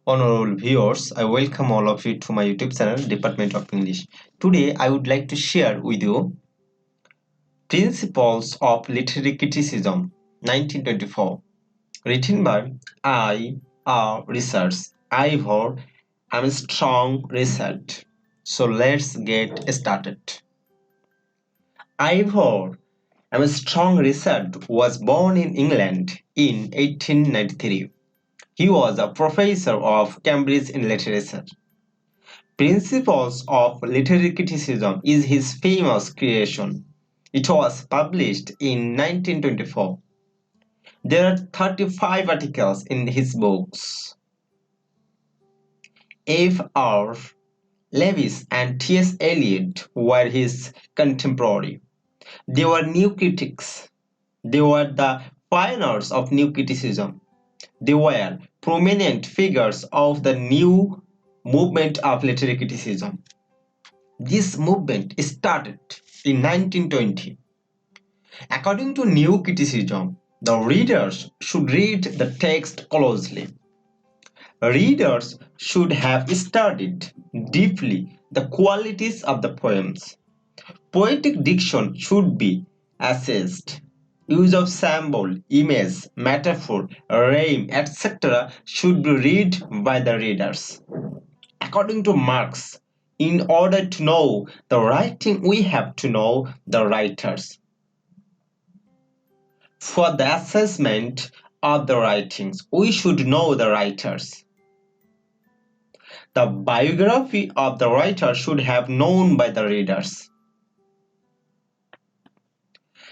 Honorable viewers, I welcome all of you to my YouTube channel, Department of English. Today, I would like to share with you Principles of Literary Criticism, 1924, written by I.A.Richards, Ivor Armstrong Research. So let's get started. Ivor Armstrong Research was born in England in 1893. He was a professor of Cambridge in literature. Principles of Literary Criticism is his famous creation. It was published in 1924. There are 35 articles in his books. F.R. Lewis and T.S. Eliot were his contemporary. They were new critics. They were the pioneers of new criticism. They were prominent figures of the new movement of literary criticism. This movement started in 1920. According to new criticism, the readers should read the text closely. Readers should have studied deeply the qualities of the poems. Poetic diction should be assessed. Use of symbol, image, metaphor, rhyme, etc. should be read by the readers. According to Marx, in order to know the writing, we have to know the writers. For the assessment of the writings, we should know the writers. The biography of the writer should have known by the readers.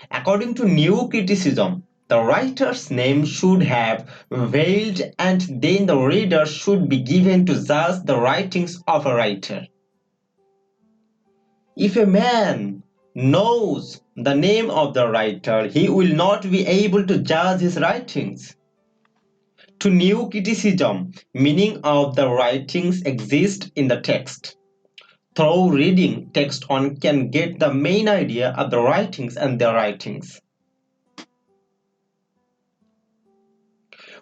According to new criticism, the writer's name should have veiled and then the reader should be given to judge the writings of a writer. If a man knows the name of the writer, he will not be able to judge his writings. To new criticism, meaning of the writings exist in the text. Through reading text, one can get the main idea of the writings and their writings.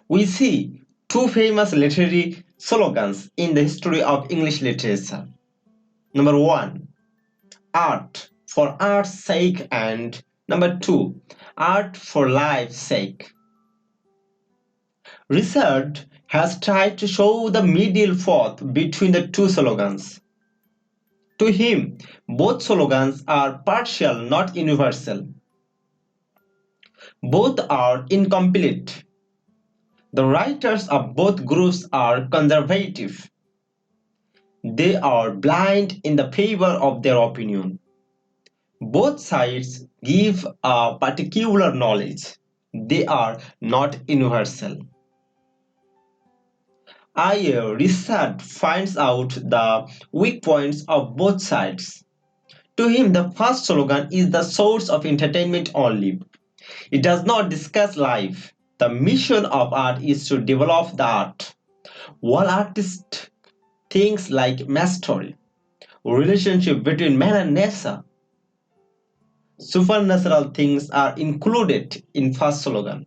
We see two famous literary slogans in the history of English literature. Number one, art for art's sake, and number two, art for life's sake. Research has tried to show the middle path between the two slogans. To him, both slogans are partial, not universal. Both are incomplete. The writers of both groups are conservative. They are blind in the favor of their opinion. Both sides give a particular knowledge. They are not universal. I.A.Richards finds out the weak points of both sides. To him, the first slogan is the source of entertainment only. It does not discuss life. The mission of art is to develop the art. While artists things like mastery, relationship between man and nature, supernatural things are included in first slogan.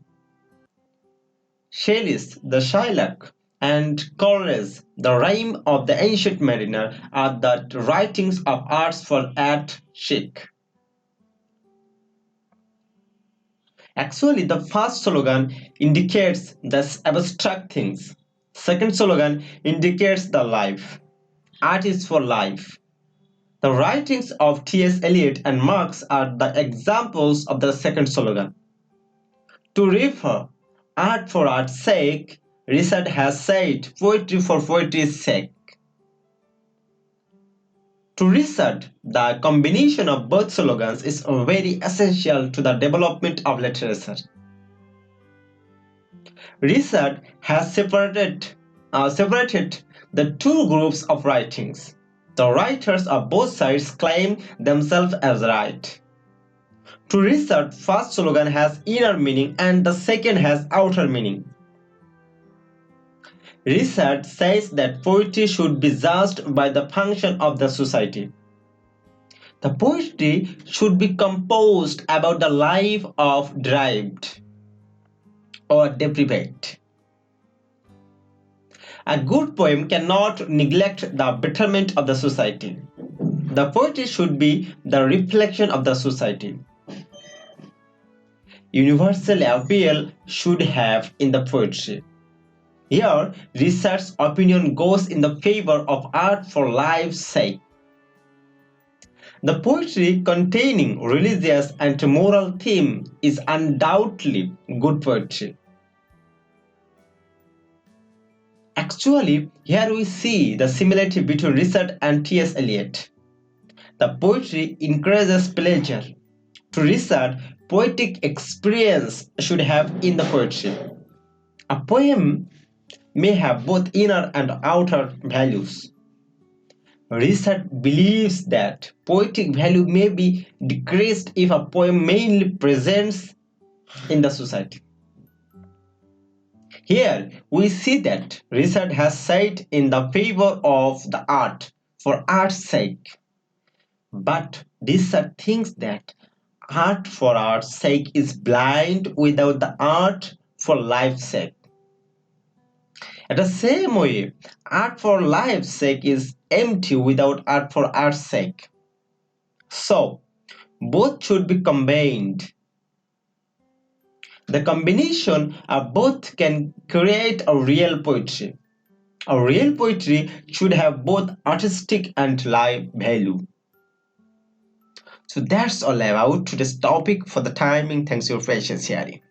Shelley's The Shylock and Coleridge's The Rime of the Ancient Mariner are the writings of arts for art chic. Actually, the first slogan indicates the abstract things. Second slogan indicates the life. Art is for life. The writings of T.S. Eliot and Marx are the examples of the second slogan. To refer art for art's sake, Richard has said poetry for poetry's sake. To Richard, the combination of both slogans is very essential to the development of literature. Richard has separated the two groups of writings. The writers of both sides claim themselves as right. To Richard, first slogan has inner meaning and the second has outer meaning. Richard says that poetry should be judged by the function of the society. The poetry should be composed about the life of deprived or deprived. A good poem cannot neglect the betterment of the society. The poetry should be the reflection of the society. Universal appeal should have in the poetry. Here, research opinion goes in the favor of art for life's sake. The poetry containing religious and moral theme is undoubtedly good poetry. Actually, here we see the similarity between Richard and T.S. Eliot. The poetry encourages pleasure. To Richard, poetic experience should have in the poetry. A poem may have both inner and outer values. Richard believes that poetic value may be decreased if a poem mainly presents in the society. Here we see that Richard has said in the favor of the art for art's sake. But Richard thinks that art for art's sake is blind without the art for life's sake. In the same way, art for life's sake is empty without art for art's sake. So, both should be combined. The combination of both can create a real poetry. A real poetry should have both artistic and life value. So that's all about today's topic. For the timing, thanks for your patience, Yari.